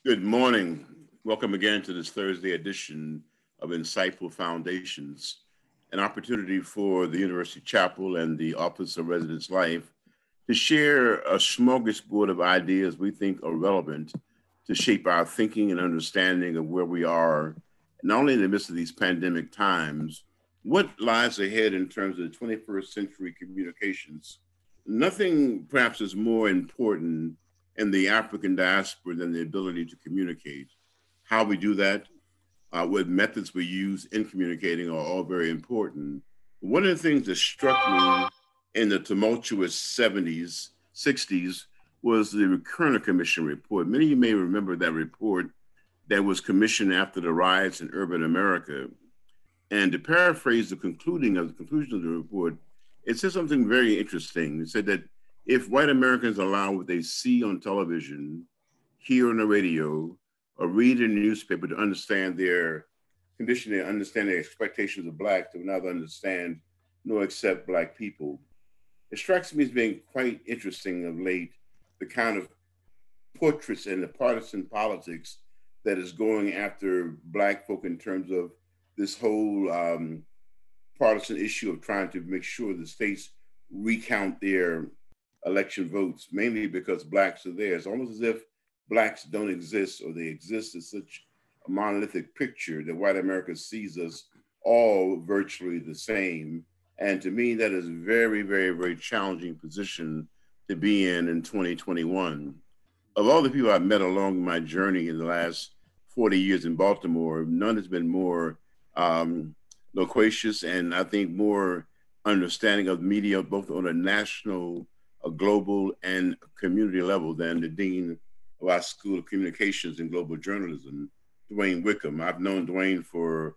Good morning. Welcome again to this Thursday edition of Insightful Foundations, an opportunity for the University Chapel and the Office of Residence Life to share a smorgasbord of ideas we think are relevant to shape our thinking and understanding of where we are, not only in the midst of these pandemic times, what lies ahead in terms of the 21st century communications. Nothing perhaps is more important in the African diaspora than the ability to communicate. How we do that, what methods we use in communicating are all very important. One of the things that struck me in the tumultuous 70s, 60s was the Kerner Commission report. Many of you may remember that report that was commissioned after the riots in urban America. And to paraphrase the conclusion of the report, it said something very interesting. It said that if white Americans allow what they see on television, hear on the radio, or read in the newspaper to understand their condition and understand their expectations of blacks, they will neither understand nor accept black people. It strikes me as being quite interesting of late, the kind of portraits and the partisan politics that is going after black folk in terms of this whole partisan issue of trying to make sure the states recount their election votes, mainly because blacks are there. It's almost as if blacks don't exist, or they exist as such a monolithic picture that white America sees us all virtually the same. And to me, that is a very, very, very challenging position to be in 2021. Of all the people I've met along my journey in the last 40 years in Baltimore, none has been more loquacious and I think more understanding of media, both on a national, a global, and community level than the dean of our School of Communications and Global Journalism, Dwayne Wickham. I've known Dwayne for,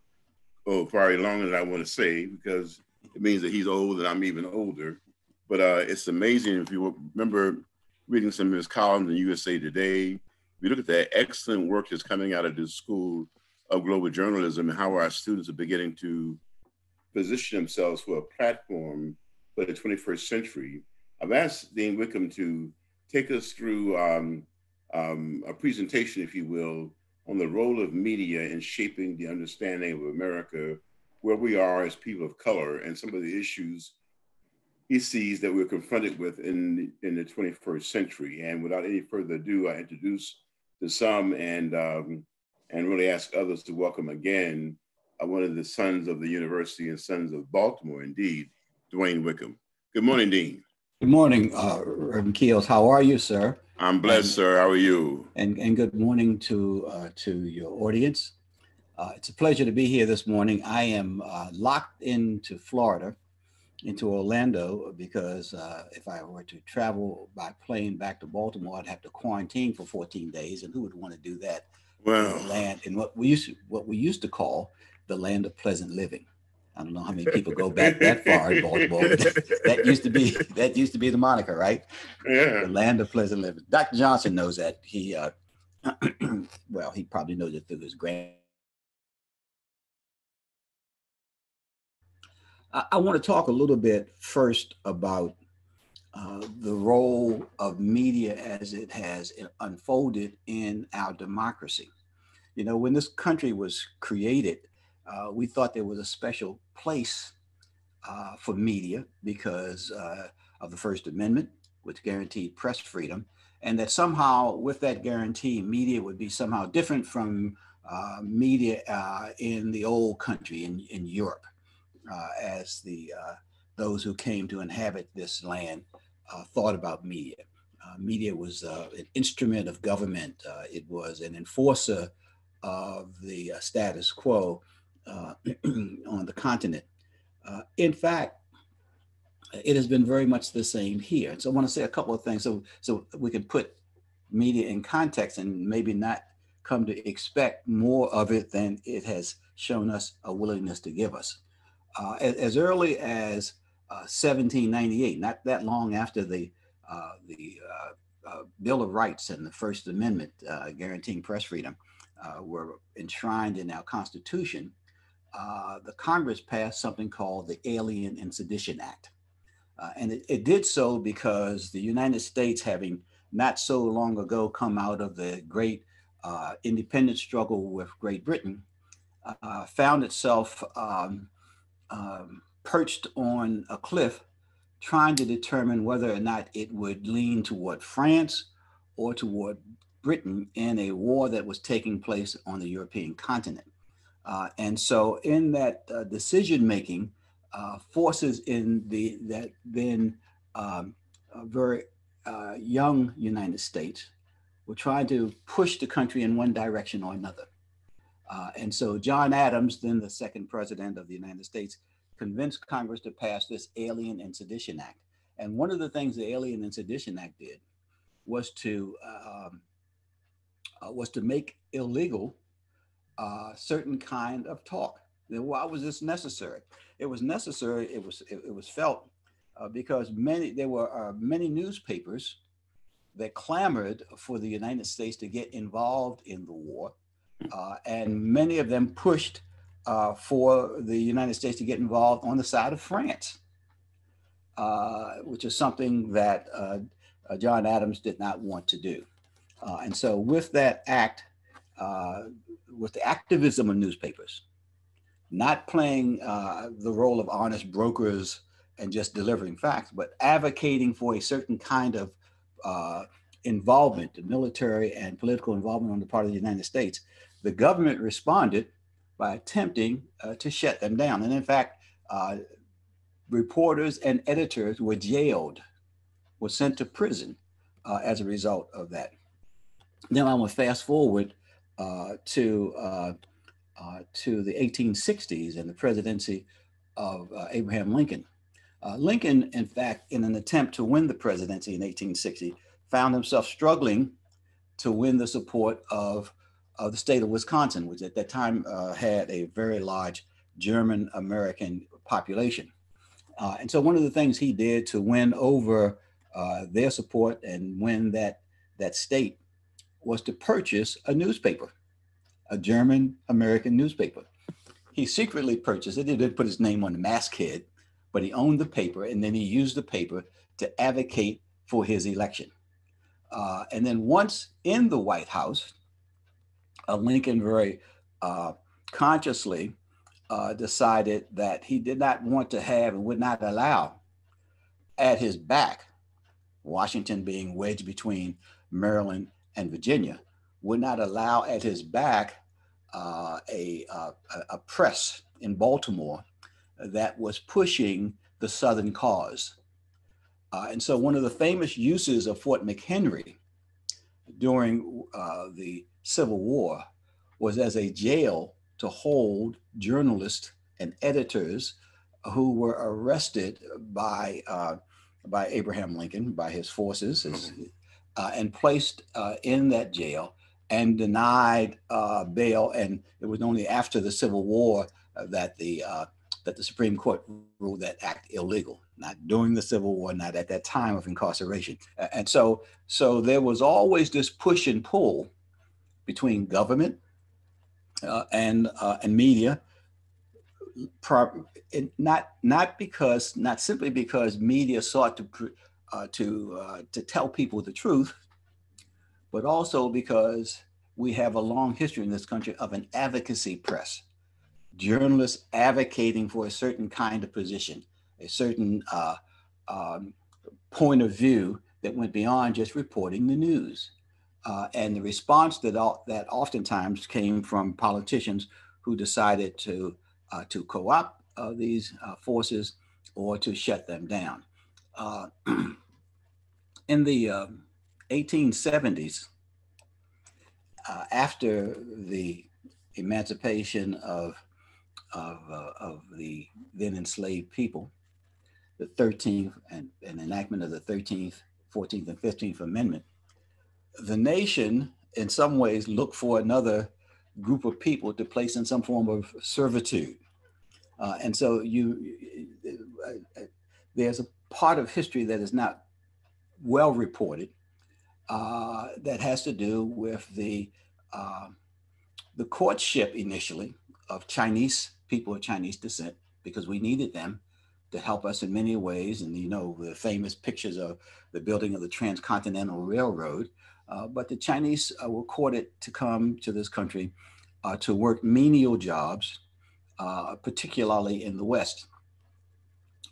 probably longer than I want to say, because it means that he's old and I'm even older. But it's amazing if you remember reading some of his columns in USA Today. If you look at the excellent work that's coming out of this School of Global Journalism and how our students are beginning to position themselves for a platform for the 21st century, I've asked Dean Wickham to take us through a presentation, if you will, on the role of media in shaping the understanding of America, where we are as people of color, and some of the issues he sees that we're confronted with in the 21st century. And without any further ado, I introduce to some and really ask others to welcome again one of the sons of the university and sons of Baltimore, indeed, Dwayne Wickham. Good morning, Dean. Good morning, Reverend Keels. How are you, sir? I'm blessed, sir. How are you? And good morning to your audience. It's a pleasure to be here this morning. I am locked into Florida, into Orlando, because if I were to travel by plane back to Baltimore, I'd have to quarantine for 14 days, and who would want to do that? Well, in the land in what we used to call the land of pleasant living. I don't know how many people go back that far in Baltimore, but that used to be the moniker, right? Yeah. The land of pleasant living. Dr. Johnson knows that. He well, he probably knows it through his grand. I want to talk a little bit first about the role of media as it has unfolded in our democracy. You know, when this country was created, we thought there was a special place for media because of the First Amendment, which guaranteed press freedom, and that somehow with that guarantee, media would be somehow different from media in the old country, in Europe, as those who came to inhabit this land thought about media. Media was an instrument of government. It was an enforcer of the status quo on the continent. In fact, it has been very much the same here. So I want to say a couple of things so we can put media in context and maybe not come to expect more of it than it has shown us a willingness to give us. As early as 1798, not that long after the Bill of Rights and the First Amendment guaranteeing press freedom were enshrined in our Constitution, the Congress passed something called the Alien and Sedition Act. And it did so because the United States, having not so long ago come out of the great independence struggle with Great Britain, found itself perched on a cliff trying to determine whether or not it would lean toward France or toward Britain in a war that was taking place on the European continent. And so in that decision making, forces in that then very young United States were trying to push the country in one direction or another. And so John Adams, then the second president of the United States, convinced Congress to pass this Alien and Sedition Act. And one of the things the Alien and Sedition Act did was to make illegal certain kind of talk. Now, why was this necessary? It was necessary. It was felt because there were many newspapers that clamored for the United States to get involved in the war, and many of them pushed for the United States to get involved on the side of France, which is something that John Adams did not want to do. And so with that act, with the activism of newspapers, not playing the role of honest brokers and just delivering facts, but advocating for a certain kind of involvement, the military and political involvement on the part of the United States, the government responded by attempting to shut them down. And in fact, reporters and editors were jailed, were sent to prison as a result of that. Now I'm going to fast forward to the 1860s and the presidency of Abraham Lincoln. Lincoln, in fact, in an attempt to win the presidency in 1860, found himself struggling to win the support of the state of Wisconsin, which at that time had a very large German-American population. And so one of the things he did to win over their support and win that state was to purchase a newspaper, a German-American newspaper. He secretly purchased it. He didn't put his name on the masthead, but he owned the paper, and then he used the paper to advocate for his election. And then once in the White House, Lincoln very consciously decided that he did not want to have and would not allow at his back, Washington being wedged between Maryland and Virginia, would not allow at his back a press in Baltimore that was pushing the Southern cause. And so one of the famous uses of Fort McHenry during the Civil War was as a jail to hold journalists and editors who were arrested by Abraham Lincoln, by his forces, and placed in that jail and denied bail. And it was only after the Civil War that the Supreme Court ruled that act illegal, not during the Civil War, not at that time of incarceration. And so there was always this push and pull between government and media, not simply because media sought to tell people the truth, but also because we have a long history in this country of an advocacy press. Journalists advocating for a certain kind of position, a certain point of view that went beyond just reporting the news. And the response that oftentimes came from politicians who decided to co-opt these forces or to shut them down. In the 1870s, after the emancipation of the then enslaved people, the 13th and enactment of the 13th, 14th, and 15th Amendment, the nation in some ways looked for another group of people to place in some form of servitude. And so there's a part of history that is not well reported that has to do with the courtship initially of Chinese people of Chinese descent, because we needed them to help us in many ways. And, the famous pictures of the building of the Transcontinental Railroad. But the Chinese were courted to come to this country to work menial jobs, particularly in the West.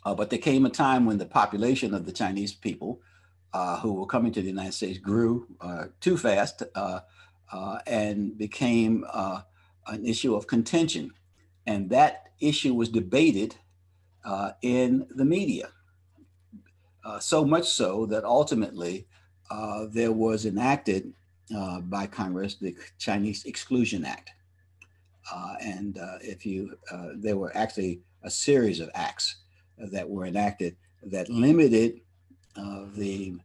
But there came a time when the population of the Chinese people who were coming to the United States grew too fast and became an issue of contention. And that issue was debated in the media, so much so that ultimately there was enacted by Congress the Chinese Exclusion Act. And there were actually a series of acts that were enacted that limited the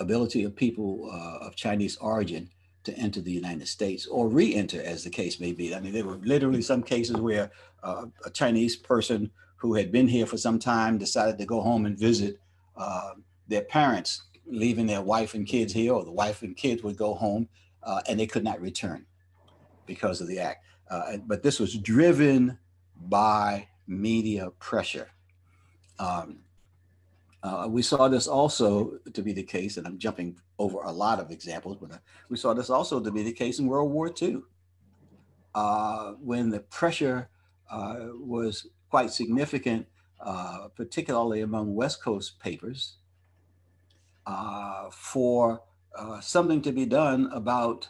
ability of people of Chinese origin to enter the United States or re-enter, as the case may be. I mean, there were literally some cases where a Chinese person who had been here for some time decided to go home and visit their parents, leaving their wife and kids here, or the wife and kids would go home and they could not return because of the act. But this was driven by media pressure. We saw this also to be the case, and I'm jumping over a lot of examples, but we saw this also to be the case in World War II, when the pressure was quite significant, particularly among West Coast papers, for something to be done about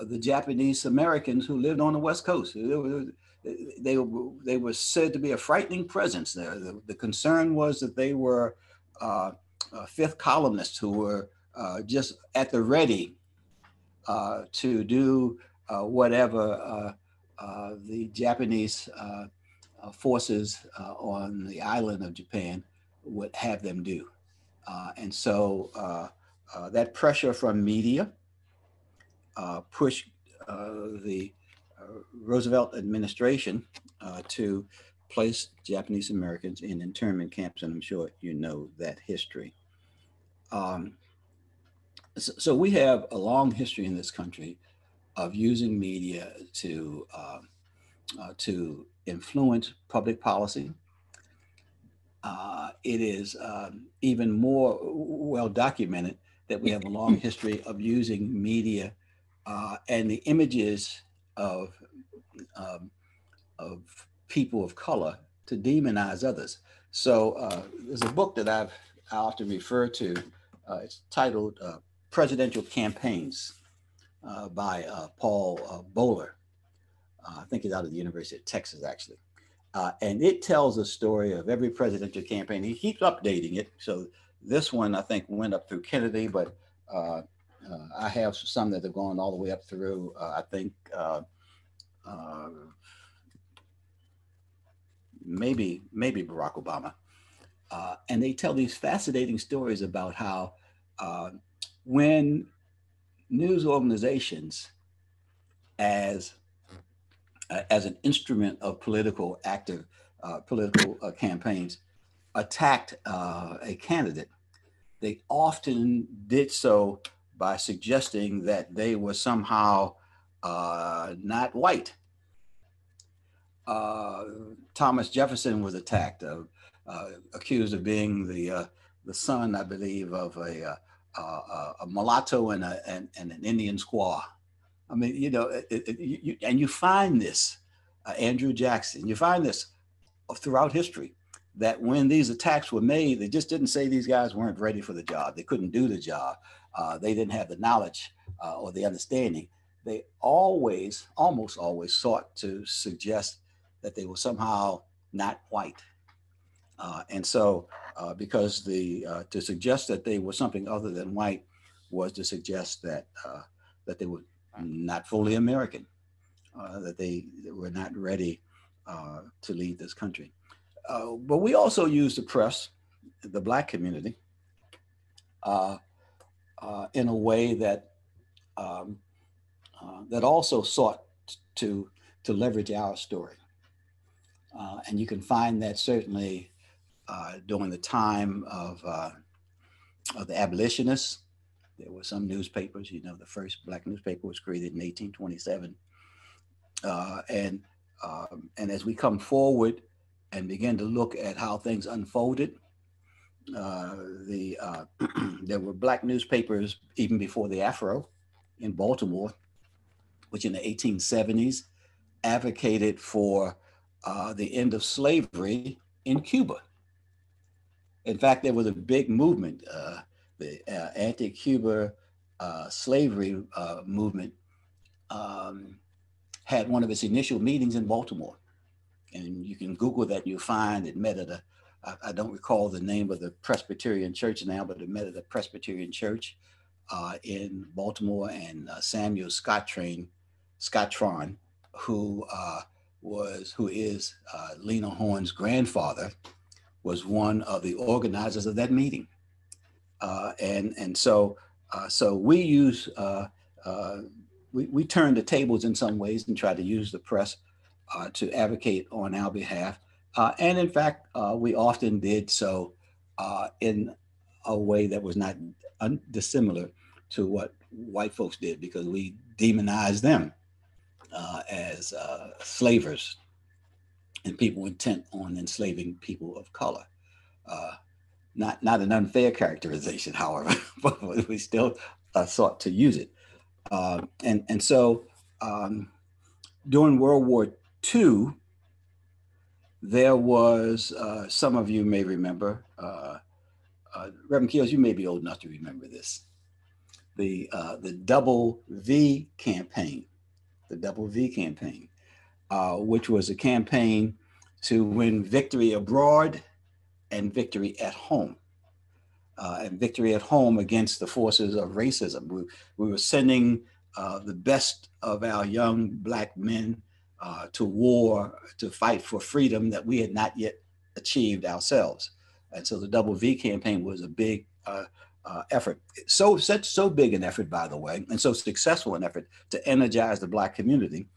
the Japanese Americans who lived on the West Coast. They were said to be a frightening presence there. The concern was that they were fifth columnists who were just at the ready to do whatever the Japanese forces on the island of Japan would have them do. And so that pressure from media pushed the Roosevelt administration to place Japanese Americans in internment camps, and I'm sure you know that history. So we have a long history in this country of using media to influence public policy. It is even more well documented that we have a long history of using media and the images of people of color to demonize others. So there's a book that I often refer to. It's titled Presidential Campaigns by Paul Bowler. I think he's out of the University of Texas, actually. And it tells a story of every presidential campaign. He keeps updating it. So this one, I think, went up through Kennedy, but I have some that have gone all the way up through, I think, maybe Barack Obama. And they tell these fascinating stories about how when news organizations, as an instrument of political campaigns, attacked a candidate, they often did so by suggesting that they were somehow not white. Thomas Jefferson was attacked, accused of being the son, I believe, of a mulatto and an Indian squaw. I mean, and you find this, Andrew Jackson, you find this throughout history, that when these attacks were made, they just didn't say these guys weren't ready for the job. They couldn't do the job. They didn't have the knowledge or the understanding. They almost always sought to suggest that they were somehow not white. And so, because to suggest that they were something other than white was to suggest that they were not fully American, that they were not ready to lead this country. But we also use the press, the Black community, in a way that that also sought to leverage our story. And you can find that certainly during the time of the abolitionists. There were some newspapers, the first Black newspaper was created in 1827. And as we come forward and began to look at how things unfolded. There were black newspapers even before the Afro in Baltimore, which in the 1870s advocated for the end of slavery in Cuba. In fact, there was a big movement, the anti-Cuba slavery movement had one of its initial meetings in Baltimore. And you can Google that, you'll find it met at I don't recall the name of the Presbyterian church now, but it met at a Presbyterian church in Baltimore. And Samuel Scottron, who is Lena Horne's grandfather, was one of the organizers of that meeting. So we use we turn the tables in some ways and try to use the press to advocate on our behalf. And in fact, we often did so in a way that was not dissimilar to what white folks did, because we demonized them as slavers and people intent on enslaving people of color. Not an unfair characterization, however, but we still sought to use it. So during World War II, there was, some of you may remember, Reverend Keels, you may be old enough to remember this, the Double V campaign, which was a campaign to win victory abroad and victory at home. And victory at home against the forces of racism. We were sending the best of our young Black men to war to fight for freedom that we had not yet achieved ourselves. And so the Double V campaign was a big effort. So big an effort, by the way, and so successful an effort to energize the Black community,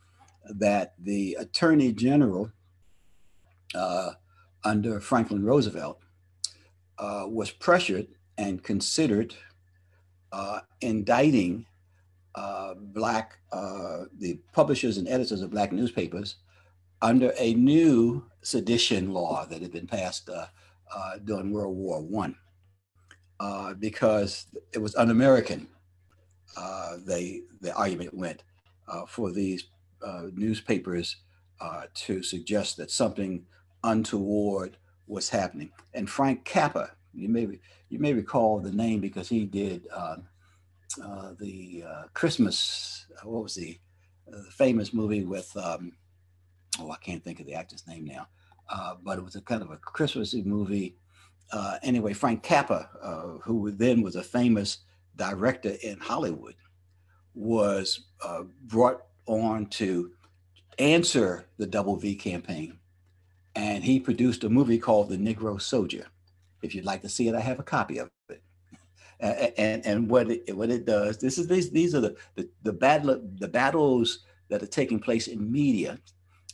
that the Attorney General under Franklin Roosevelt was pressured and considered indicting the publishers and editors of Black newspapers under a new sedition law that had been passed during World War I, because it was un-American. The argument went for these newspapers to suggest that something untoward was happening. And Frank Capra, you may recall the name because he did the Christmas, what was the famous movie with, I can't think of the actor's name now, but it was a kind of a Christmassy movie. Anyway, Frank Capra, who then was a famous director in Hollywood, was brought on to answer the Double V campaign. And he produced a movie called The Negro Soldier. If you'd like to see it, I have a copy of it. And what it does, these are the battles that are taking place in media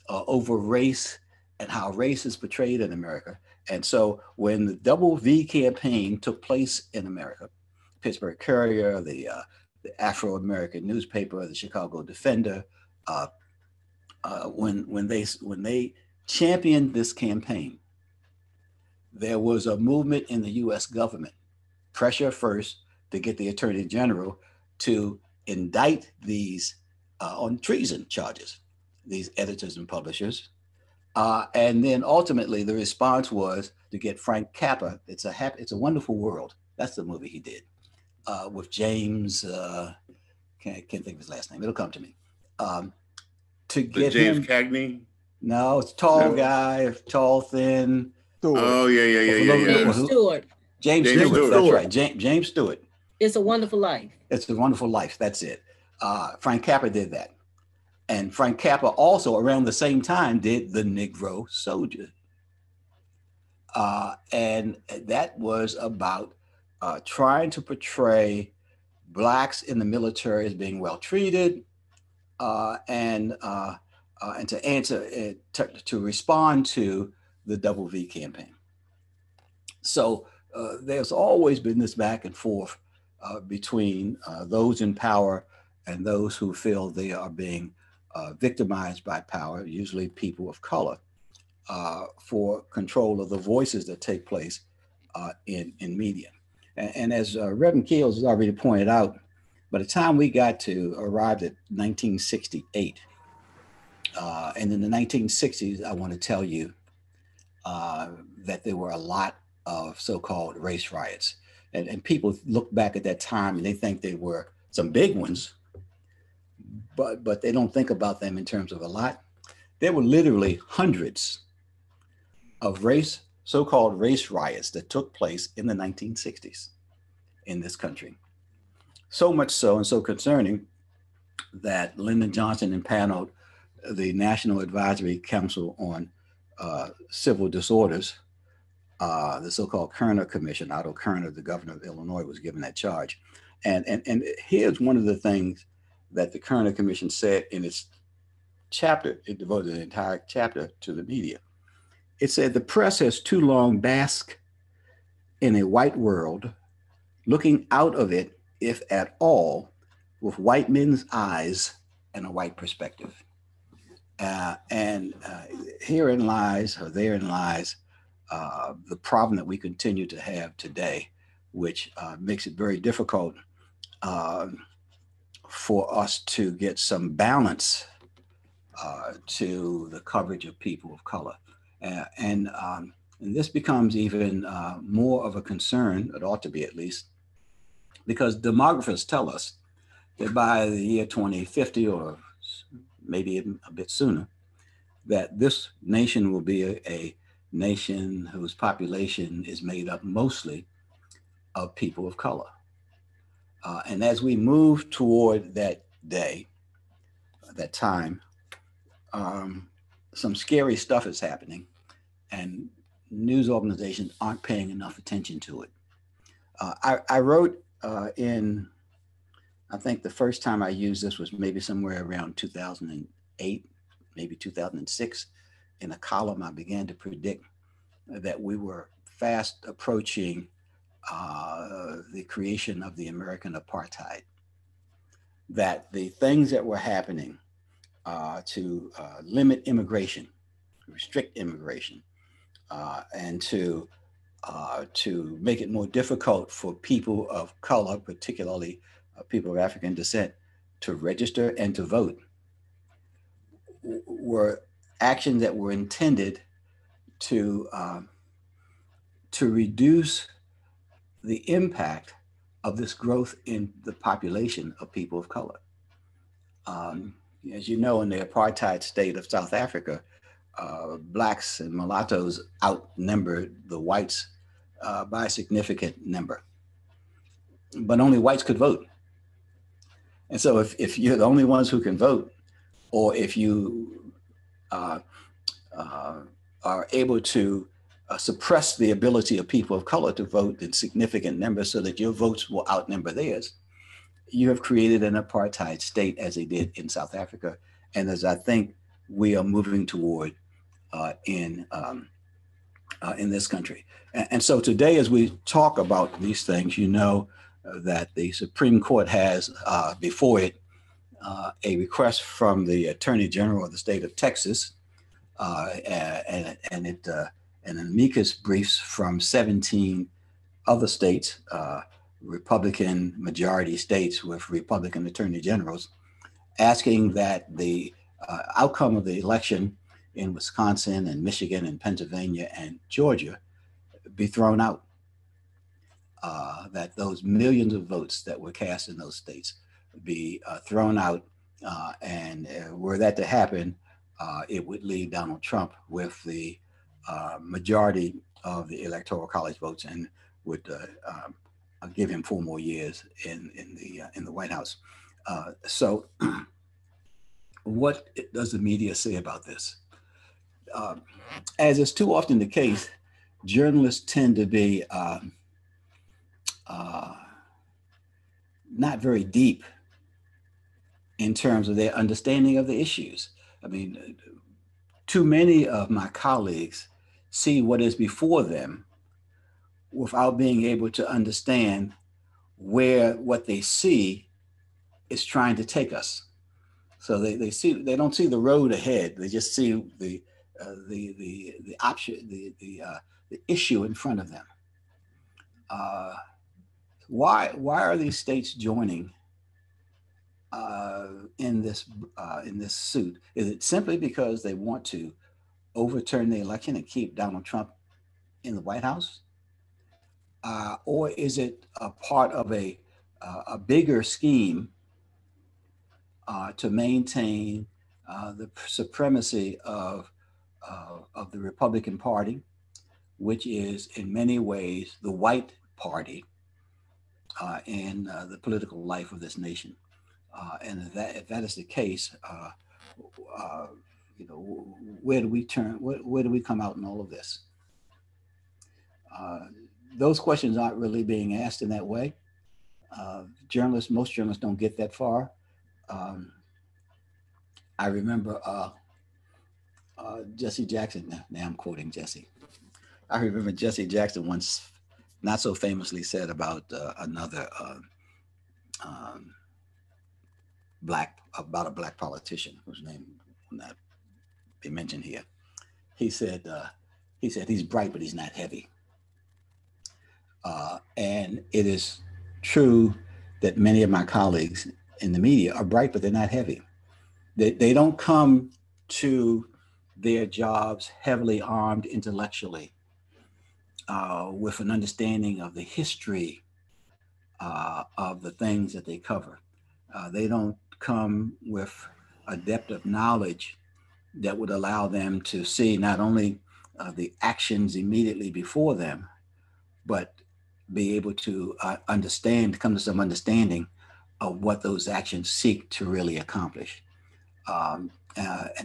over race and how race is portrayed in America. And so when the Double V campaign took place in America, Pittsburgh Courier, the Afro-American newspaper, the Chicago Defender, when they championed this campaign, there was a movement in the US government, pressure first to get the Attorney General to indict these on treason charges, these editors and publishers. And then ultimately the response was to get Frank Capra. It's a Wonderful World. That's the movie he did with James, can't think of his last name. It'll come to me. To get James him. Cagney? No, it's tall guy, tall, thin. Stewart. Oh, yeah. James Stewart. James Stewart, that's right. James Stewart. It's a Wonderful Life. It's a Wonderful Life, that's it. Frank Capra did that. And Frank Capra also around the same time did The Negro Soldier. And that was about trying to portray Blacks in the military as being well treated, and to answer, to respond to the Double V campaign. So there's always been this back and forth between those in power and those who feel they are being victimized by power, usually people of color. for control of the voices that take place in media. And as Reverend Keels has already pointed out, by the time we arrived at 1968, and in the 1960s, I want to tell you that there were a lot of so-called race riots. And people look back at that time and they think they were some big ones, but they don't think about them in terms of a lot. There were literally hundreds of so-called race riots that took place in the 1960s in this country. So much so and so concerning that Lyndon Johnson impaneled the National Advisory Council on Civil Disorders, the so-called Kerner Commission. Otto Kerner, the governor of Illinois, was given that charge. And here's one of the things that the Kerner Commission said in its chapter. It devoted an entire chapter to the media. It said, the press has too long basked in a white world, looking out of it, if at all, with white men's eyes and a white perspective. Therein lies the problem that we continue to have today, which makes it very difficult for us to get some balance to the coverage of people of color. And this becomes even more of a concern, it ought to be at least, because demographers tell us that by the year 2050, or maybe even a bit sooner, that this nation will be a nation whose population is made up mostly of people of color. And as we move toward that day, that time, some scary stuff is happening, and news organizations aren't paying enough attention to it. I wrote I think the first time I used this was maybe somewhere around 2008, maybe 2006. In a column, I began to predict that we were fast approaching the creation of the American apartheid, that the things that were happening to limit immigration, restrict immigration, and to make it more difficult for people of color, particularly people of African descent, to register and to vote, were actions that were intended to reduce the impact of this growth in the population of people of color. As you know, in the apartheid state of South Africa, blacks and mulattoes outnumbered the whites by a significant number, but only whites could vote. And so if you're the only ones who can vote, or if you are able to suppress the ability of people of color to vote in significant numbers so that your votes will outnumber theirs, you have created an apartheid state, as they did in South Africa, and as I think we are moving toward in this country. And so today, as we talk about these things, you know that the Supreme Court has before it a request from the Attorney General of the state of Texas, and an amicus briefs from 17 other states, Republican majority states with Republican attorney generals, asking that the outcome of the election in Wisconsin and Michigan and Pennsylvania and Georgia be thrown out. That those millions of votes that were cast in those states be thrown out, and were that to happen, it would leave Donald Trump with the majority of the Electoral College votes and would give him 4 more years in the White House. So, what does the media say about this? As is too often the case, journalists tend to be not very deep in terms of their understanding of the issues. I mean, too many of my colleagues see what is before them without being able to understand where what they see is trying to take us. So they don't see the road ahead. They just see the option, the issue in front of them. Uh, why are these states joining uh, in this suit? Is it simply because they want to overturn the election and keep Donald Trump in the White House, or is it a part of a bigger scheme to maintain the supremacy of the Republican Party, which is in many ways the white party in the political life of this nation? And if that is the case, uh, where do we turn? Where do we come out in all of this? Uh, those questions aren't really being asked in that way. Most journalists don't get that far. Um, I remember Jesse Jackson. Now I'm quoting Jesse. I remember Jesse Jackson once, not so famously, said about another um, about a black politician whose name will not be mentioned here. He said he's bright, but he's not heavy. And it is true that many of my colleagues in the media are bright, but they're not heavy. They don't come to their jobs heavily armed intellectually with an understanding of the history of the things that they cover. They don't come with a depth of knowledge that would allow them to see not only the actions immediately before them, but be able to come to some understanding of what those actions seek to really accomplish. And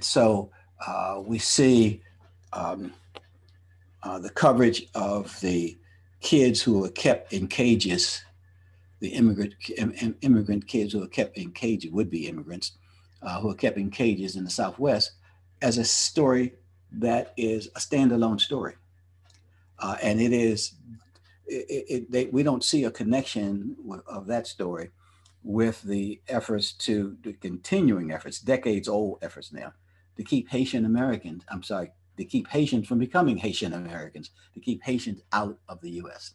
so we see the coverage of the kids who are kept in cages, the immigrant kids who are kept in cages, would-be immigrants who are kept in cages in the Southwest, as a story that is a standalone story. And it is, we don't see a connection of that story with the efforts the continuing efforts, decades old efforts now, to keep to keep Haitians from becoming Haitian Americans, to keep Haitians out of the US.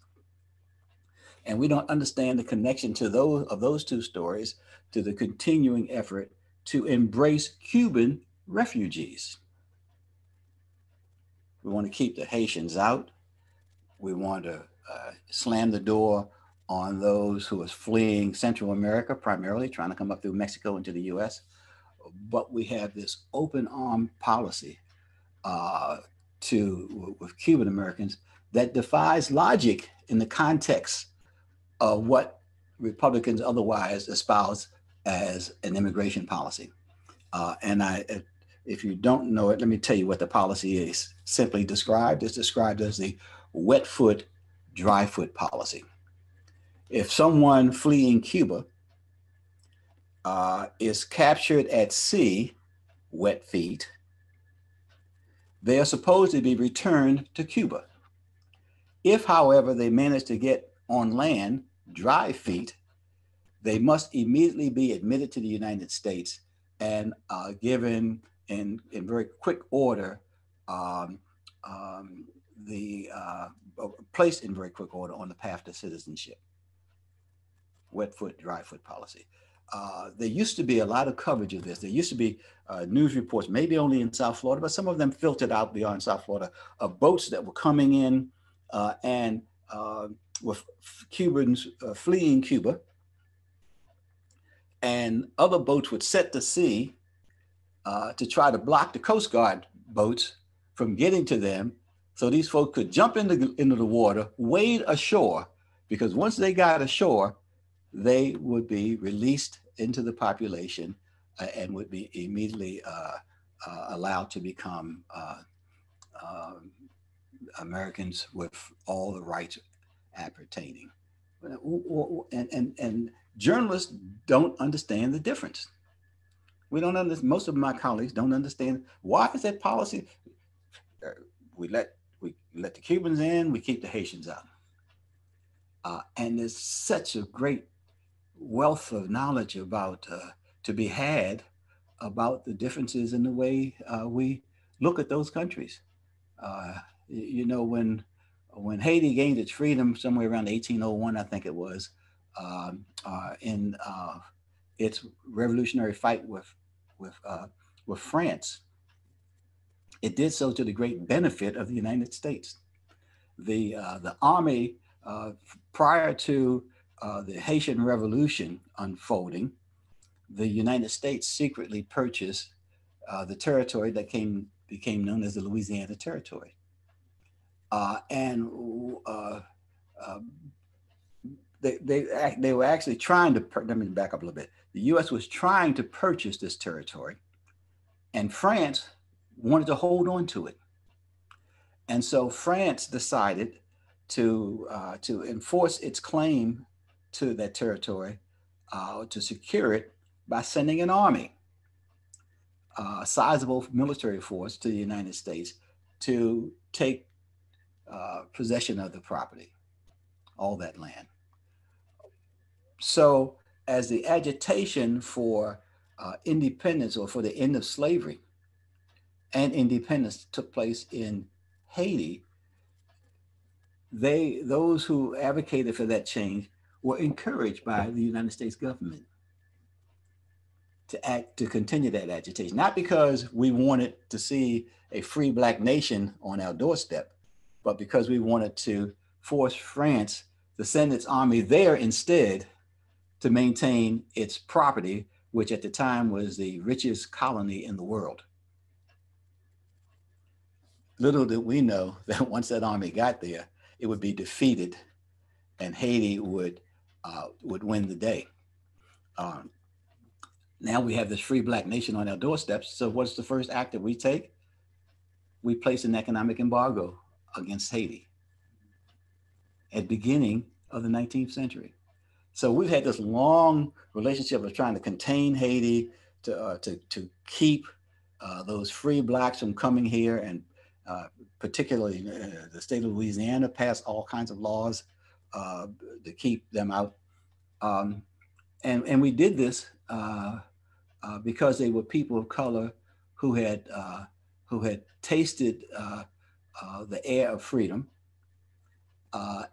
And we don't understand the connection to those two stories to the continuing effort to embrace Cuban refugees. We want to keep the Haitians out. We want to slam the door on those who are fleeing Central America, primarily trying to come up through Mexico into the US. But we have this open arm policy with Cuban Americans that defies logic in the context of what Republicans otherwise espouse as an immigration policy. If you don't know it, let me tell you what the policy is simply described. It's described as the wet foot, dry foot policy. If someone fleeing Cuba is captured at sea, wet feet, they are supposed to be returned to Cuba. If, however, they manage to get on land, dry feet, they must immediately be admitted to the United States and given in very quick order, placed in very quick order on the path to citizenship. Wet foot, dry foot policy. There used to be a lot of coverage of this. There used to be news reports, maybe only in South Florida, but some of them filtered out beyond South Florida, of boats that were coming in and with Cubans fleeing Cuba, and other boats would set to sea to try to block the Coast Guard boats from getting to them, so these folks could jump into the water, wade ashore, because once they got ashore, they would be released into the population and would be immediately allowed to become Americans with all the rights appertaining. And journalists don't understand the difference. We don't understand. Most of my colleagues don't understand why is that policy. We let the Cubans in, we keep the Haitians out. And there's such a great wealth of knowledge about to be had about the differences in the way we Look at those countries. You know, when Haiti gained its freedom somewhere around 1801, I think it was, in its revolutionary fight with with France, it did so to the great benefit of the United States. The army, prior to the Haitian Revolution unfolding, the United States secretly purchased the territory that became known as the Louisiana Territory. And uh, they were actually trying to, let me back up a little bit. The US was trying to purchase this territory, and France wanted to hold on to it. And so France decided to enforce its claim to that territory, to secure it by sending an army, a sizable military force to the United States to take possession of the property, all that land. So, as the agitation for independence or for the end of slavery and independence took place in Haiti, those who advocated for that change were encouraged by the United States government to continue that agitation, not because we wanted to see a free black nation on our doorstep, but because we wanted to force France to send its army there instead to maintain its property, which at the time was the richest colony in the world. Little did we know that once that army got there, it would be defeated and Haiti would win the day. Um, Now we have this free black nation on our doorsteps. So what's the first act that we take? We place an economic embargo against Haiti at the beginning of the 19th century. So we've had this long relationship of trying to contain Haiti, to keep those free blacks from coming here, and particularly the state of Louisiana passed all kinds of laws to keep them out. Um, and we did this because they were people of color who had tasted the air of freedom,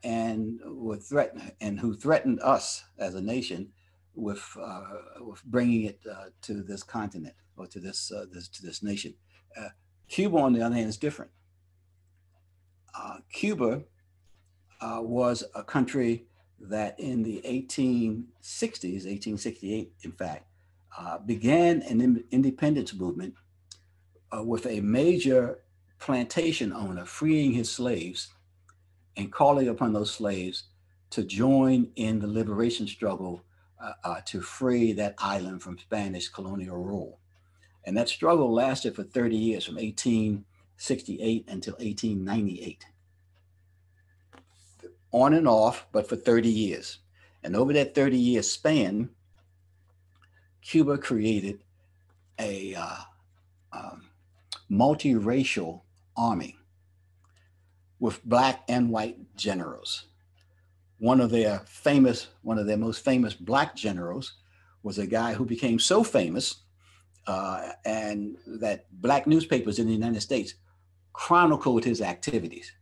and were threatened, and who threatened us as a nation with bringing it to this continent, or to this nation. Cuba, on the other hand, is different. Cuba was a country that in the 1860s, 1868, in fact, began an independence movement with a major plantation owner freeing his slaves and calling upon those slaves to join in the liberation struggle to free that island from Spanish colonial rule. And that struggle lasted for 30 years, from 1868 until 1898. On and off, but for 30 years. And over that 30-year span, Cuba created a multiracial army with black and white generals. One of their most famous black generals was a guy who became so famous and that black newspapers in the United States chronicled his activities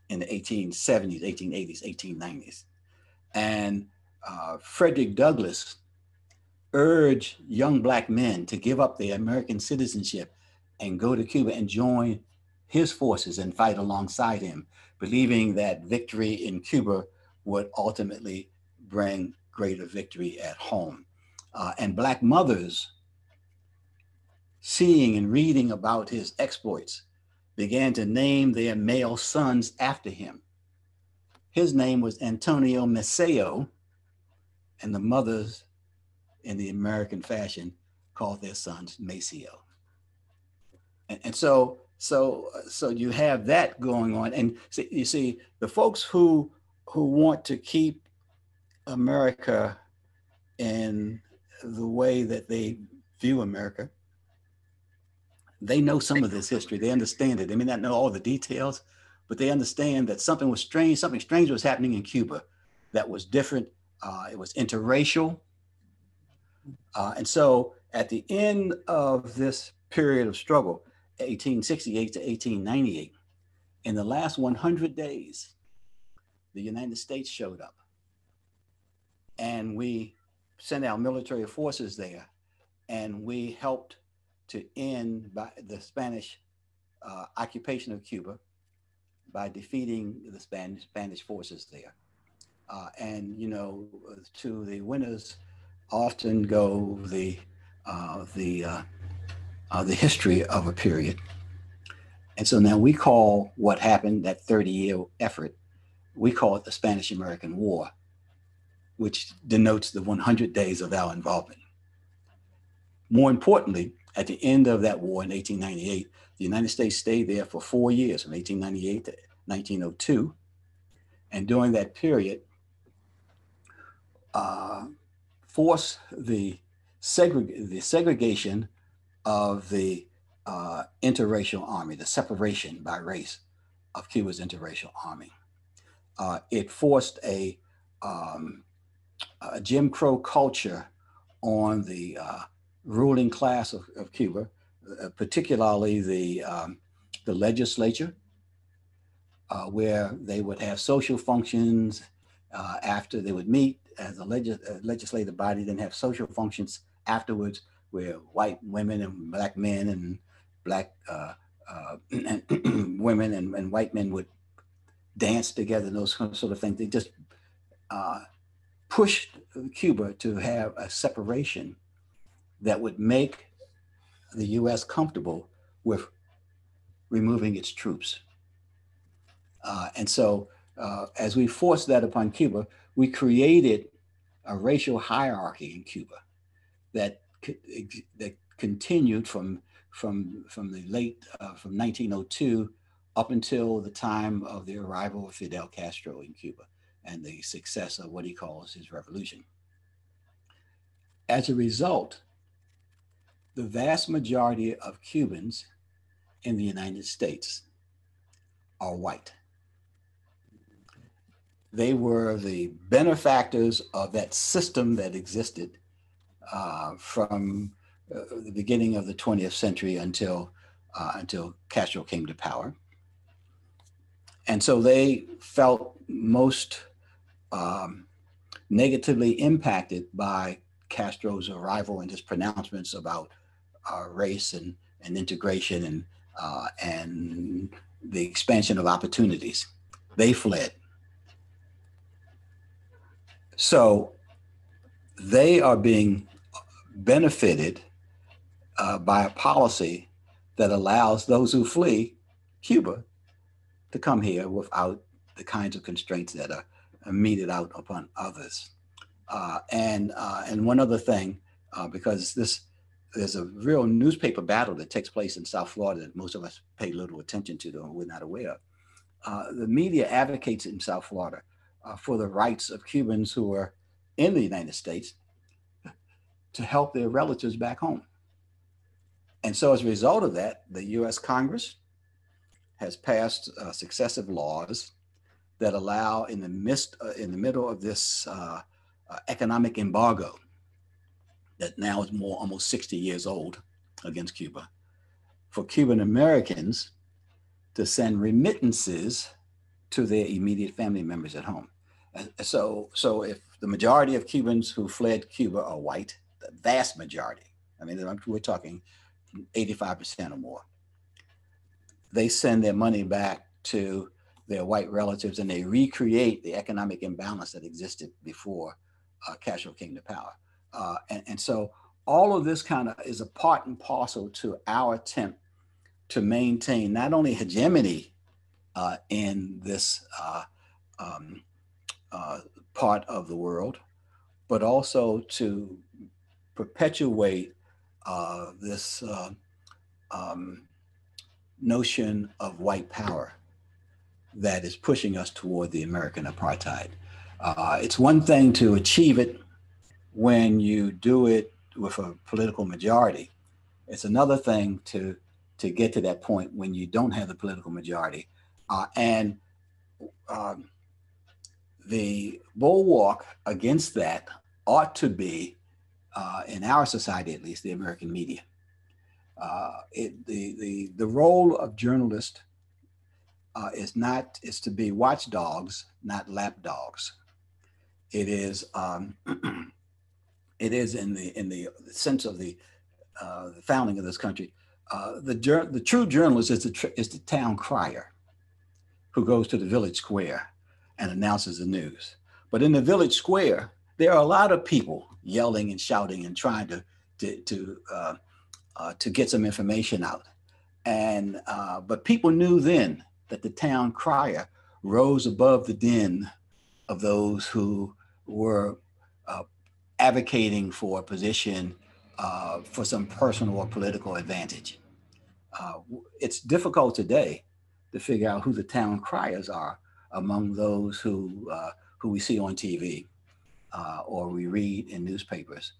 in the 1870s, 1880s, 1890s. And Frederick Douglass urged young black men to give up their American citizenship and go to Cuba and join his forces and fight alongside him, believing that victory in Cuba would ultimately bring greater victory at home. And black mothers, seeing and reading about his exploits, began to name their male sons after him. His name was Antonio Maceo, and the mothers, in the American fashion, called their sons Maceo. And so you have that going on. And you see, the folks who want to keep America in the way that they view America, they know some of this history. They understand it. They may not know all the details, but they understand that something strange was happening in Cuba that was different. It was interracial. And so at the end of this period of struggle, 1868 to 1898. In the last 100 days, the United States showed up, and we sent our military forces there, and we helped to end by the Spanish occupation of Cuba by defeating the Spanish forces there. And you know, to the winners often go the history of a period. And so now we call what happened, that 30-year effort, we call it the Spanish-American War, which denotes the 100 days of our involvement. More importantly, at the end of that war in 1898, the United States stayed there for 4 years, from 1898 to 1902. And during that period, forced the segregation of the interracial army, the separation by race of Cuba's interracial army. It forced a Jim Crow culture on the ruling class of Cuba, particularly the legislature, where they would have social functions after they would meet as a legislative body, then have social functions afterwards, where white women and black men and black women and white men would dance together, and those sort of things. They just pushed Cuba to have a separation that would make the U.S. comfortable with removing its troops. And so as we forced that upon Cuba, we created a racial hierarchy in Cuba that continued from the late, from 1902 up until the time of the arrival of Fidel Castro in Cuba and the success of what he calls his revolution. As a result, the vast majority of Cubans in the United States are white. They were the benefactors of that system that existed from the beginning of the 20th century until Castro came to power. And so they felt most negatively impacted by Castro's arrival and his pronouncements about race and integration and the expansion of opportunities. They fled. So they are being benefited by a policy that allows those who flee Cuba to come here without the kinds of constraints that are meted out upon others. And one other thing, because there's a real newspaper battle that takes place in South Florida that most of us pay little attention to, or we're not aware of. The media advocates in South Florida for the rights of Cubans who are in the United States to help their relatives back home. And so as a result of that, the US Congress has passed successive laws that allow, in the middle of this economic embargo that now is almost 60 years old against Cuba, for Cuban Americans to send remittances to their immediate family members at home. So if the majority of Cubans who fled Cuba are white, the vast majority, I mean, we're talking 85% or more, they send their money back to their white relatives and they recreate the economic imbalance that existed before Castro came to power. And so all of this kind of is a part and parcel to our attempt to maintain not only hegemony in this part of the world, but also to perpetuate this notion of white power that is pushing us toward the American apartheid. It's one thing to achieve it when you do it with a political majority. It's another thing to get to that point when you don't have the political majority. The bulwark against that ought to be, in our society at least, the American media. The role of journalists is to be watchdogs, not lapdogs. It is it is in the sense of the founding of this country. The true journalist is the town crier who goes to the village square and announces the news. But in the village square, there are a lot of people yelling and shouting and trying to get some information out. And but people knew then that the town crier rose above the din of those who were advocating for a position for some personal or political advantage. It's difficult today to figure out who the town criers are among those who we see on TV or we read in newspapers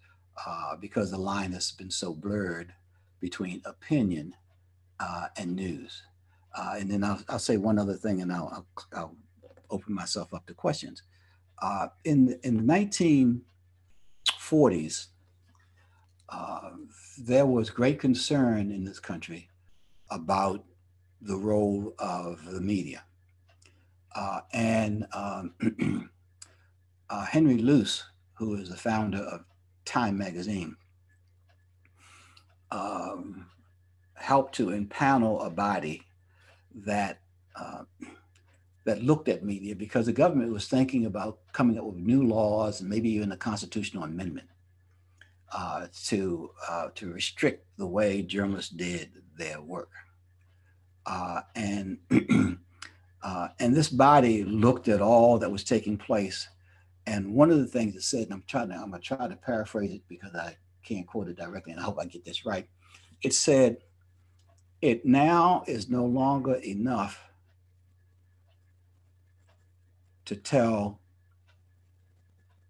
because the line has been so blurred between opinion and news. And then I'll say one other thing, and I'll open myself up to questions. In the 1940s, there was great concern in this country about the role of the media. Henry Luce, who is the founder of Time magazine, helped to impanel a body that that looked at media because the government was thinking about coming up with new laws and maybe even a constitutional amendment to restrict the way journalists did their work. And this body looked at all that was taking place. And one of the things it said, and I'm gonna try to paraphrase it because I can't quote it directly, and I hope I get this right. It said, "It now is no longer enough to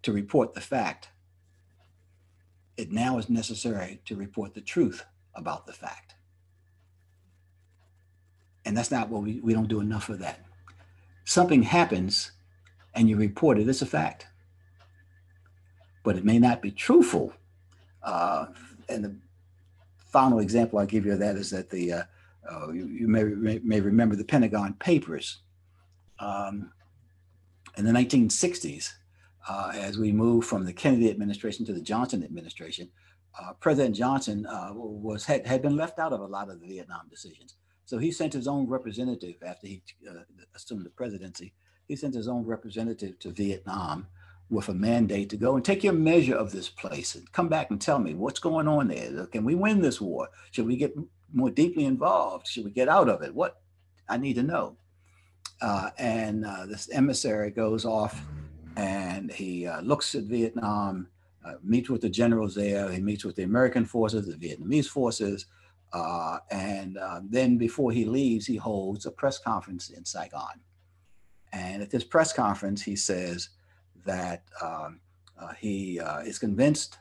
report the fact. It now is necessary to report the truth about the fact." And that's not what we don't do enough of that. Something happens and you report it, it's a fact. But it may not be truthful. And the final example I give you of that is that you may remember the Pentagon Papers in the 1960s, as we moved from the Kennedy administration to the Johnson administration. President Johnson had been left out of a lot of the Vietnam decisions. So he sent his own representative after he assumed the presidency. He sent his own representative to Vietnam with a mandate to go and take your measure of this place and come back and tell me what's going on there. Can we win this war? Should we get more deeply involved? Should we get out of it? What I need to know. This emissary goes off and he looks at Vietnam, meets with the generals there. He meets with the American forces, the Vietnamese forces. Then before he leaves, he holds a press conference in Saigon. And at this press conference, he says that he is convinced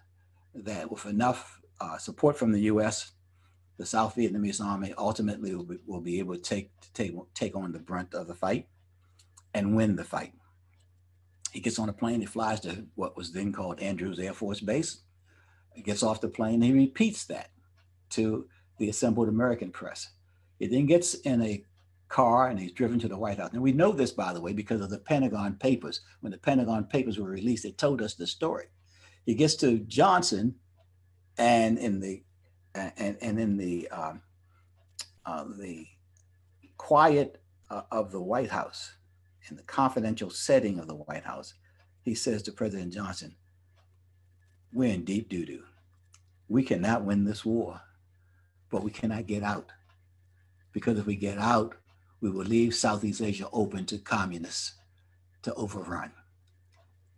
that with enough support from the U.S., the South Vietnamese army ultimately will be able to take on the brunt of the fight and win the fight. He gets on a plane, he flies to what was then called Andrews Air Force Base. He gets off the plane, and he repeats that to the assembled American press. He then gets in a car and he's driven to the White House. And we know this, by the way, because of the Pentagon Papers. When the Pentagon Papers were released, it told us the story. He gets to Johnson, and in the quiet of the White House, in the confidential setting of the White House, he says to President Johnson, "We're in deep doo-doo. We cannot win this war, but we cannot get out. Because if we get out, we will leave Southeast Asia open to communists to overrun.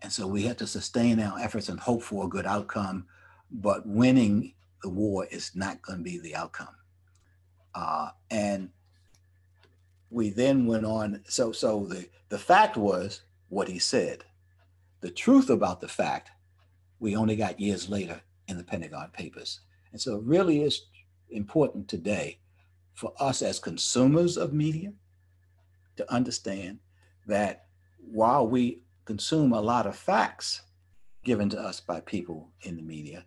And so we have to sustain our efforts and hope for a good outcome, but winning the war is not going to be the outcome." And we then went on. So the fact was what he said. The truth about the fact, we only got years later in the Pentagon Papers. And so it really is important today for us as consumers of media to understand that while we consume a lot of facts given to us by people in the media,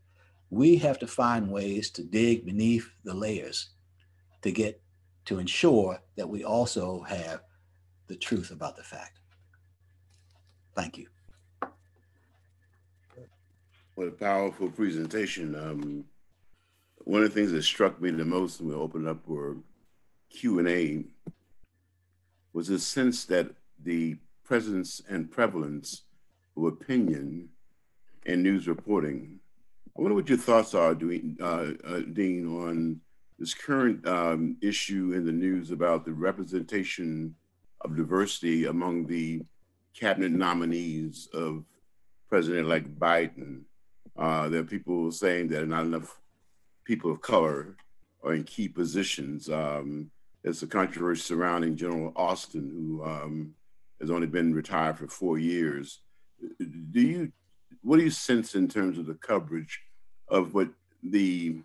We have to find ways to dig beneath the layers to ensure that we also have the truth about the fact. Thank you. What a powerful presentation. One of the things that struck me the most when we opened up for Q&A was the sense that the presence and prevalence of opinion in news reporting. I wonder what your thoughts are, Dean, on this current issue in the news about the representation of diversity among the cabinet nominees of President-elect Biden. There are people saying that not enough people of color are in key positions. There's a controversy surrounding General Austin, who has only been retired for 4 years. What do you sense in terms of the coverage of what the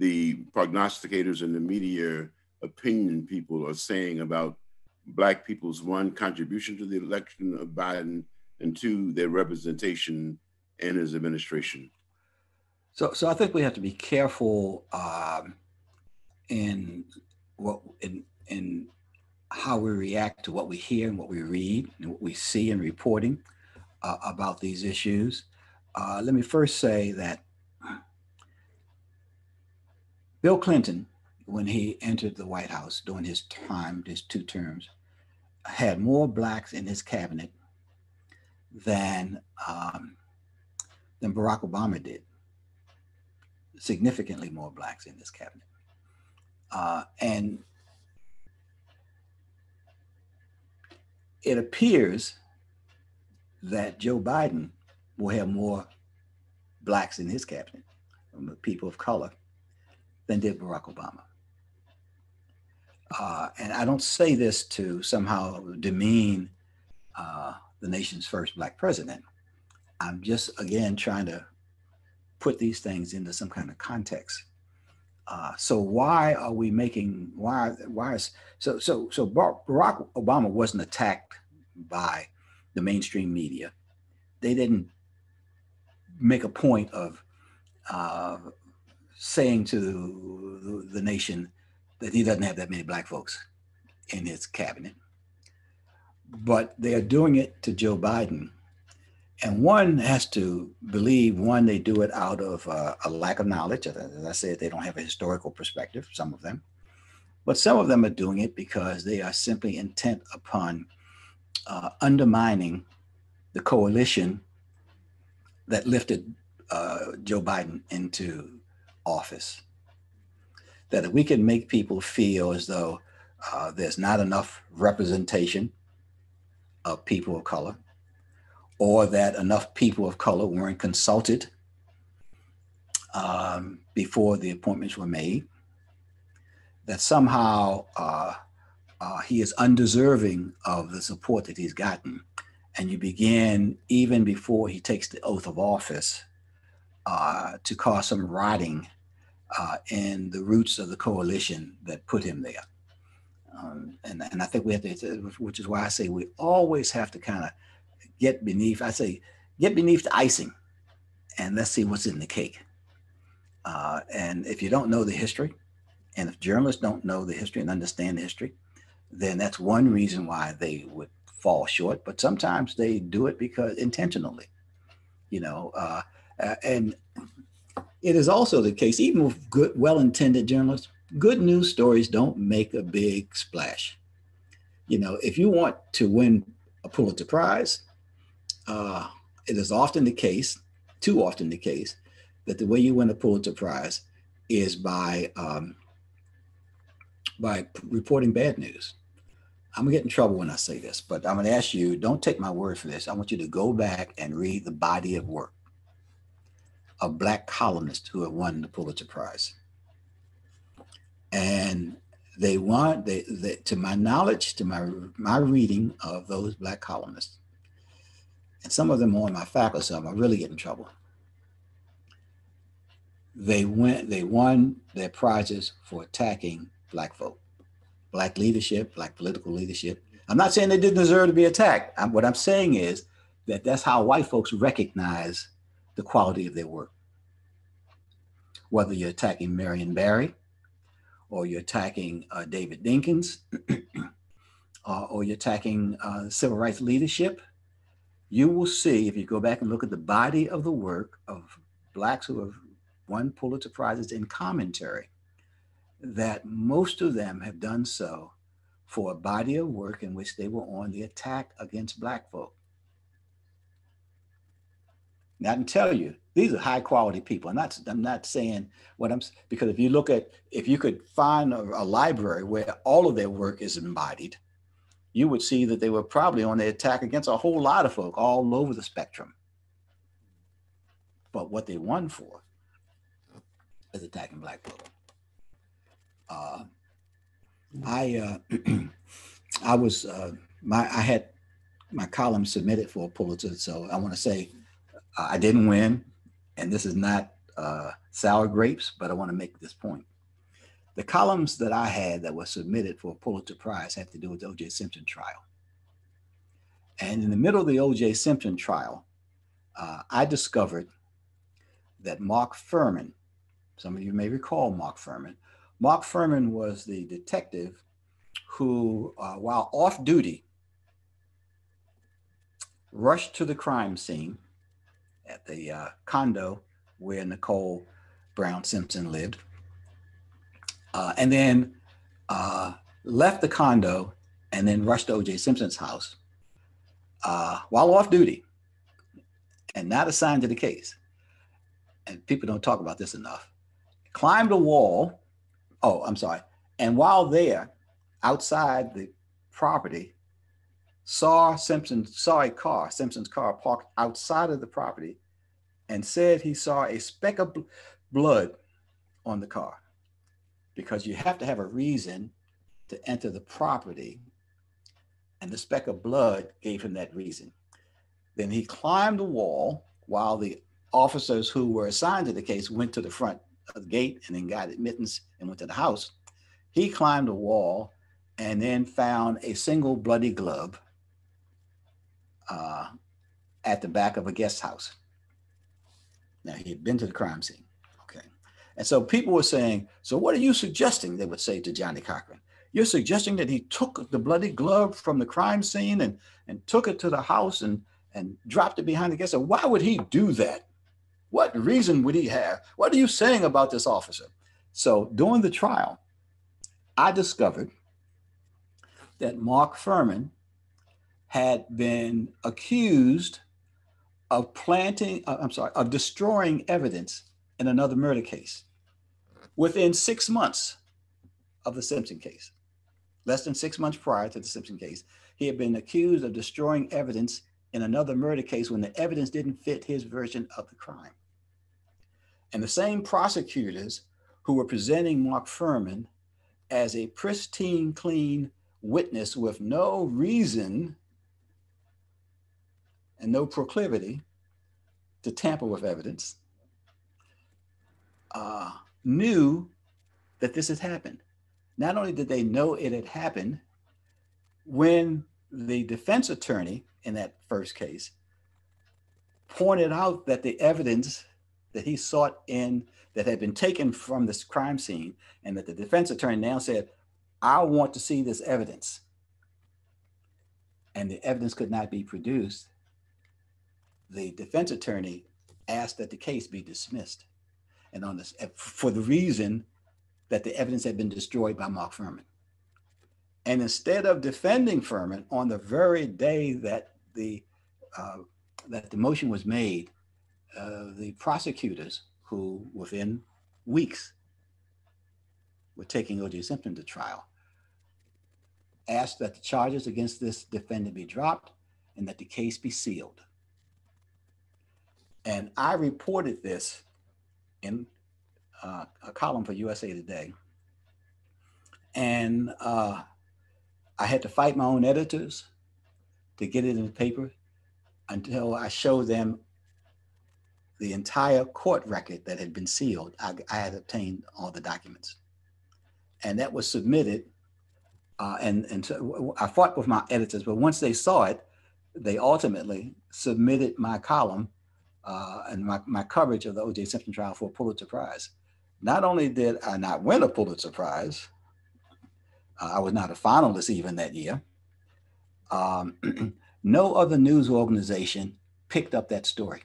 prognosticators and the media opinion people are saying about Black people's, one, contribution to the election of Biden, and two, their representation in his administration? So I think we have to be careful in how we react to what we hear and what we read and what we see in reporting about these issues. Let me first say that Bill Clinton, when he entered the White House during his 2 terms, had more Blacks in his cabinet than Barack Obama did. Significantly more Blacks in this cabinet. And it appears that Joe Biden will have more Blacks in his cabinet, people of color, than did Barack Obama. And I don't say this to somehow demean the nation's first Black president. I'm just, again, trying to put these things into some kind of context. So why are we making, so Barack Obama wasn't attacked by the mainstream media. They didn't make a point of saying to the nation that he doesn't have that many Black folks in his cabinet. But they are doing it to Joe Biden. And one has to believe, one, they do it out of a lack of knowledge. As I said, they don't have a historical perspective, some of them. But some of them are doing it because they are simply intent upon undermining the coalition that lifted Joe Biden into office. That if we can make people feel as though there's not enough representation of people of color, or that enough people of color weren't consulted before the appointments were made, that somehow he is undeserving of the support that he's gotten. And you begin, even before he takes the oath of office, to cause some rotting in the roots of the coalition that put him there. And I think we have to, which is why I say we always have to kind of get beneath the icing and let's see what's in the cake. And if you don't know the history, and if journalists don't know the history and understand the history, then that's one reason why they would fall short. But sometimes they do it because intentionally, and it is also the case, even with good, well-intended journalists, good news stories don't make a big splash. If you want to win a Pulitzer Prize, it is often the case, too often the case, that the way you win a Pulitzer Prize is by reporting bad news. I'm gonna get in trouble when I say this, but I'm gonna ask you, don't take my word for this. I want you to go back and read the body of work of Black columnists who have won the Pulitzer Prize. And they to my knowledge, to my reading of those Black columnists, and some of them are on my faculty, so I really get in trouble. They won their prizes for attacking Black folk, Black leadership, Black political leadership. I'm not saying they didn't deserve to be attacked. What I'm saying is that that's how white folks recognize the quality of their work. whether you're attacking Marion Barry or you're attacking David Dinkins or you're attacking civil rights leadership, you will see, if you go back and look at the body of the work of Blacks who have won Pulitzer Prizes in commentary, that most of them have done so for a body of work in which they were on the attack against Black folk. Now I can tell you, these are high quality people. I'm not saying because if you could find a library where all of their work is embodied, you would see that they were probably on the attack against a whole lot of folk all over the spectrum. But what they won for is attacking Black folk. I had my column submitted for a Pulitzer, so I want to say I didn't win, and this is not sour grapes, but I want to make this point. The columns that I had that were submitted for a Pulitzer Prize had to do with the O.J. Simpson trial. And in the middle of the O.J. Simpson trial, I discovered that Mark Furman, some of you may recall Mark Furman. Mark Furman was the detective who, while off duty, rushed to the crime scene at the condo where Nicole Brown Simpson lived, and then left the condo and then rushed to O.J. Simpson's house while off duty and not assigned to the case. And people don't talk about this enough. Climbed a wall. Oh, I'm sorry. And while there, outside the property, saw Simpson's car parked outside of the property, and said he saw a speck of blood on the car, because you have to have a reason to enter the property, and the speck of blood gave him that reason. Then he climbed the wall while the officers who were assigned to the case went to the front of the gate and then got admittance and went to the house. He climbed the wall and then found a single bloody glove at the back of a guest house. Now, he had been to the crime scene. Okay. And so people were saying, so what are you suggesting? They would say to Johnny Cochran. You're suggesting that he took the bloody glove from the crime scene and took it to the house and dropped it behind the guest. So why would he do that? What reason would he have? What are you saying about this officer? So during the trial, I discovered that Mark Furman had been accused of destroying evidence in another murder case within 6 months of the Simpson case. Less than 6 months prior to the Simpson case, he had been accused of destroying evidence in another murder case when the evidence didn't fit his version of the crime. And the same prosecutors who were presenting Mark Furman as a pristine, clean witness with no reason and no proclivity to tamper with evidence, knew that this had happened. Not only did they know it had happened, when the defense attorney in that first case pointed out that the evidence that he sought in that had been taken from this crime scene, and that the defense attorney now said, I want to see this evidence, and the evidence could not be produced, the defense attorney asked that the case be dismissed, and on this, for the reason that the evidence had been destroyed by Mark Furman. And instead of defending Furman on the very day that the motion was made, the prosecutors, who within weeks were taking O.J. Simpson to trial, asked that the charges against this defendant be dropped and that the case be sealed. And I reported this in a column for USA Today. And I had to fight my own editors to get it in the paper until I showed them the entire court record that had been sealed. I had obtained all the documents, and that was submitted. And so I fought with my editors, but once they saw it, they ultimately submitted my column and my coverage of the O.J. Simpson trial for a Pulitzer Prize. Not only did I not win a Pulitzer Prize, I was not a finalist even that year. No other news organization picked up that story.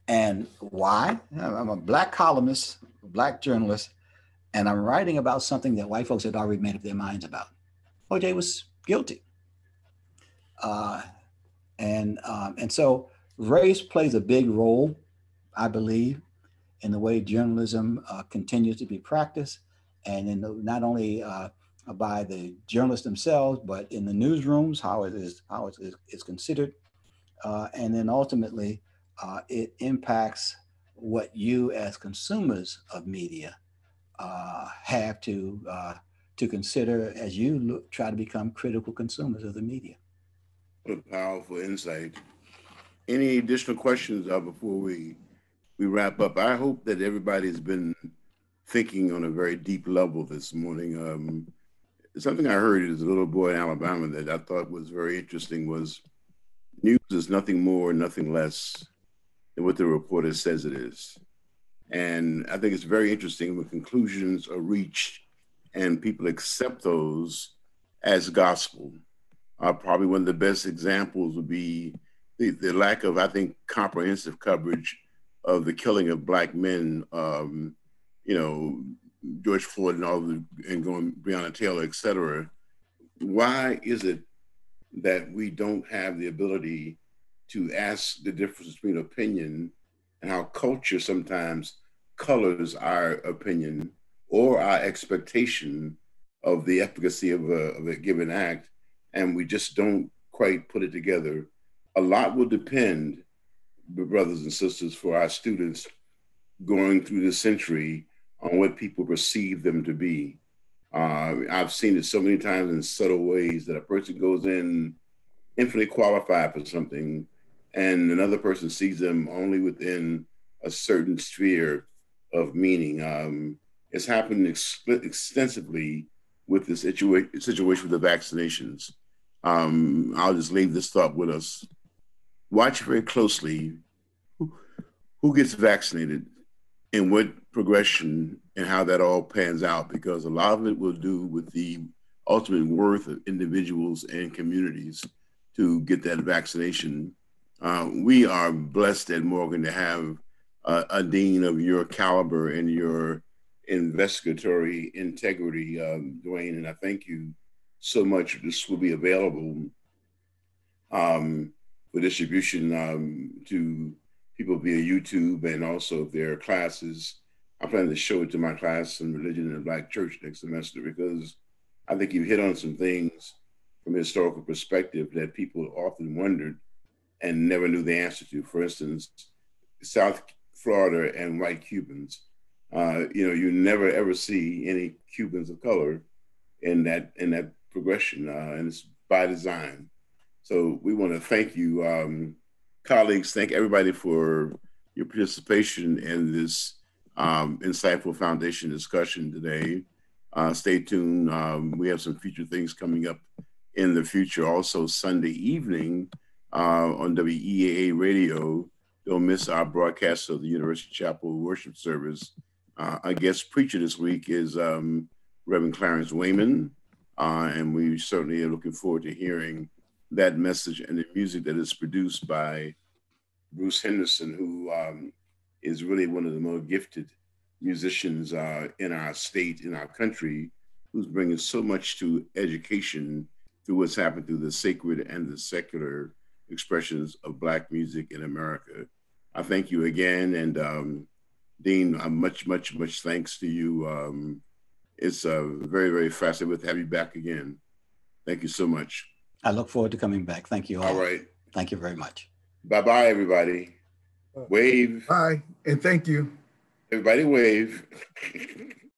And why? I'm a Black columnist, Black journalist, and I'm writing about something that white folks had already made up their minds about. OJ was guilty. And so race plays a big role, I believe, in the way journalism continues to be practiced, and in not only by the journalists themselves, but in the newsrooms, how it is considered, and then ultimately it impacts what you as consumers of media have to consider as you try to become critical consumers of the media. What a powerful insight. Any additional questions before we wrap up? I hope that everybody's been thinking on a very deep level this morning. Something I heard as a little boy in Alabama that I thought was very interesting was news is nothing more, nothing less than what the reporter says it is. And I think it's very interesting when conclusions are reached and people accept those as gospel. Probably one of the best examples would be the lack of, I think, comprehensive coverage of the killing of Black men, George Floyd and going Breonna Taylor, et cetera. Why is it that we don't have the ability to ask the difference between opinion and how culture sometimes colors our opinion or our expectation of the efficacy of a given act, and we just don't quite put it together? A lot will depend, brothers and sisters, for our students going through this century on what people perceive them to be. I've seen it so many times in subtle ways that a person goes in infinitely qualified for something and another person sees them only within a certain sphere of meaning. It's happened extensively with this situation with the vaccinations. I'll just leave this thought with us. Watch very closely who gets vaccinated and what progression and how that all pans out, because a lot of it will do with the ultimate worth of individuals and communities to get that vaccination. We are blessed at Morgan to have a dean of your caliber and your investigatory integrity, Dwayne, and I thank you so much. This will be available for distribution to people via YouTube, and also if there are classes. I plan to show it to my class in Religion in the Black Church next semester, because I think you hit on some things from a historical perspective that people often wondered and never knew the answer to. For instance, South Florida and white Cubans. You never ever see any Cubans of color in that progression, and it's by design. So we want to thank you, colleagues. Thank everybody for your participation in this insightful foundation discussion today. Stay tuned. We have some future things coming up in the future. Also, Sunday evening on WEAA Radio, don't miss our broadcast of the University Chapel worship service. Our guest preacher this week is Reverend Clarence Wayman, and we certainly are looking forward to hearing that message and the music that is produced by Bruce Henderson, who is really one of the more gifted musicians in our state, in our country, who's bringing so much to education through what's happened through the sacred and the secular expressions of Black music in America. I thank you again, and Dean, much thanks to you. It's very, very fascinating to have you back again. Thank you so much. I look forward to coming back. Thank you all. All right. Thank you very much. Bye-bye, everybody. Wave. Bye, and thank you. Everybody wave.